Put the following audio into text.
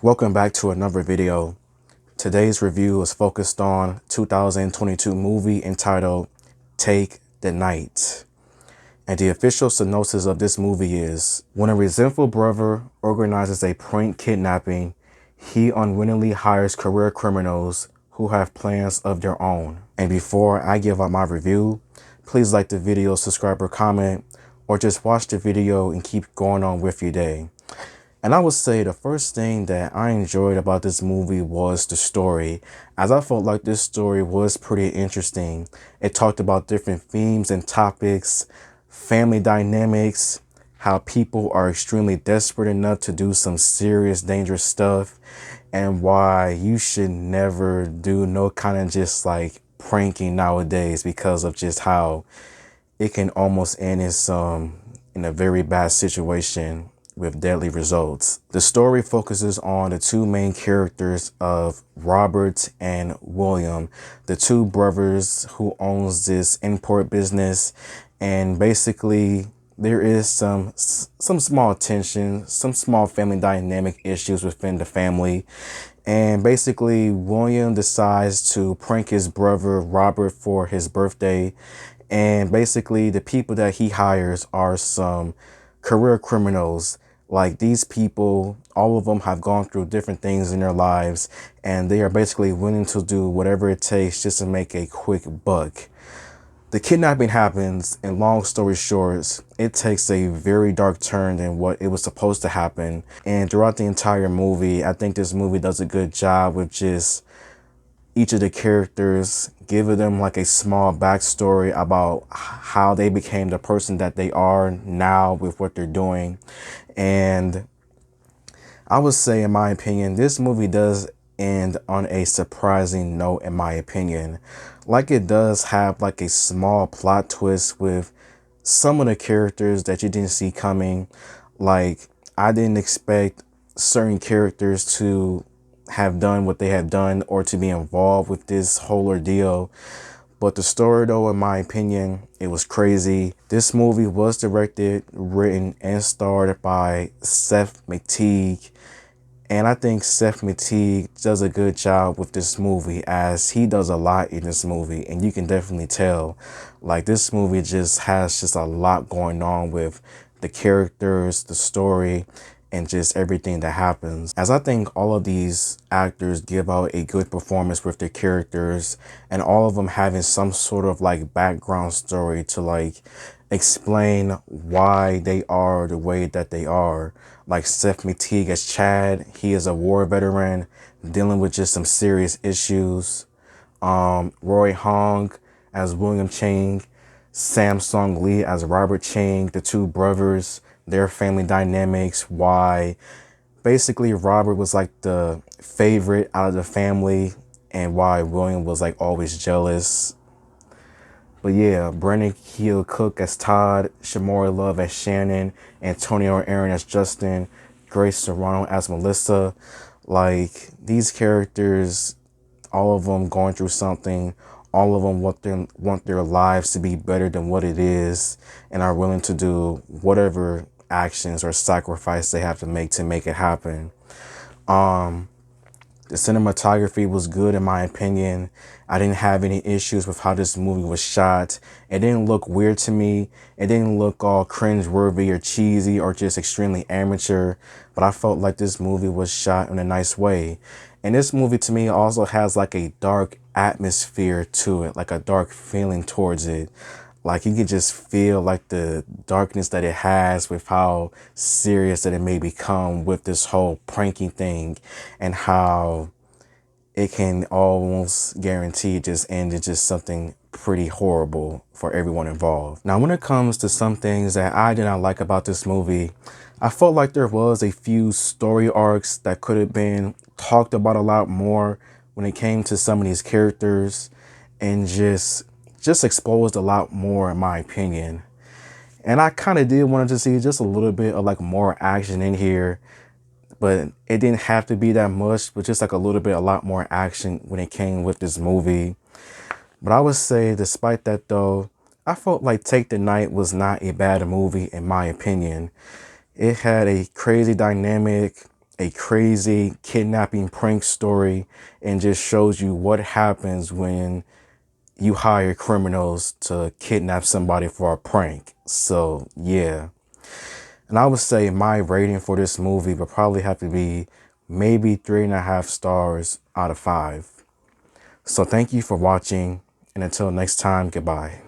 Welcome back to another video. Today's review is focused on 2022 movie entitled Take the Night. And the official synopsis of this movie is, when a resentful brother organizes a prank kidnapping, he unwittingly hires career criminals who have plans of their own. And before I give out my review, please like the video, subscribe or comment, or just watch the video and keep going on with your day. And I would say the first thing that I enjoyed about this movie was the story, as I felt like this story was pretty interesting. It talked about different themes and topics, family dynamics, how people are extremely desperate enough to do some serious, dangerous stuff, and why you should never do no kind of just like pranking nowadays because of just how it can almost end in a very bad situation with deadly results. The story focuses on the two main characters of Robert and William, the two brothers who owns this import business, and basically there is some small tension, some small family dynamic issues within the family. And basically William decides to prank his brother Robert for his birthday. And basically the people that he hires are some career criminals. Like, these people, all of them have gone through different things in their lives, and they are basically willing to do whatever it takes just to make a quick buck. The kidnapping happens, and long story short, it takes a very dark turn than what it was supposed to happen. And throughout the entire movie, I think this movie does a good job with just each of the characters, giving them like a small backstory about how they became the person that they are now with what they're doing. And I would say, in my opinion, this movie does end on a surprising note, in my opinion. Like, it does have like a small plot twist with some of the characters that you didn't see coming. Like, I didn't expect certain characters to have done what they have done or to be involved with this whole ordeal. But the story, though, in my opinion, it was crazy. This movie was directed, written, and starred by Seth MacTeague. And I think Seth MacTeague does a good job with this movie, as he does a lot in this movie. And you can definitely tell, like, this movie just has just a lot going on with the characters, the story, and just everything that happens. As I think all of these actors give out a good performance with their characters, and all of them having some sort of like background story to like explain why they are the way that they are. Like Seth MacTeague as Chad, he is a war veteran dealing with just some serious issues. Roy Hong as William Chang, Samsung Lee as Robert Chang, the two brothers, their family dynamics, why basically Robert was like the favorite out of the family, and why William was like always jealous. But yeah, Brendan Keogh Cook as Todd, Shamora Love as Shannon, Antonio Aaron as Justin, Grace Serrano as Melissa. Like, these characters, all of them going through something, all of them want their lives to be better than what it is, and are willing to do whatever actions or sacrifice they have to make it happen. The cinematography was good, in my opinion. I didn't have any issues with how this movie was shot. It didn't look weird to me. It didn't look all cringe-worthy or cheesy or just extremely amateur. But I felt like this movie was shot in a nice way. And this movie, to me, also has like a dark atmosphere to it, like a dark feeling towards it. Like, you can just feel like the darkness that it has with how serious that it may become with this whole pranking thing, and how it can almost guarantee just end in just something pretty horrible for everyone involved. Now, when it comes to some things that I did not like about this movie, I felt like there was a few story arcs that could have been talked about a lot more when it came to some of these characters, and just exposed a lot more, in my opinion. And I kind of did want to see just a little bit of like more action in here, but it didn't have to be that much, but just like a lot more action when it came with this movie. But I would say, despite that though, I felt like Take the Night was not a bad movie, in my opinion. It had a crazy dynamic. a crazy kidnapping prank story and just shows you what happens when you hire criminals to kidnap somebody for a prank. So yeah. And I would say my rating for this movie would probably have to be maybe 3.5 stars out of 5. So thank you for watching, and until next time, goodbye.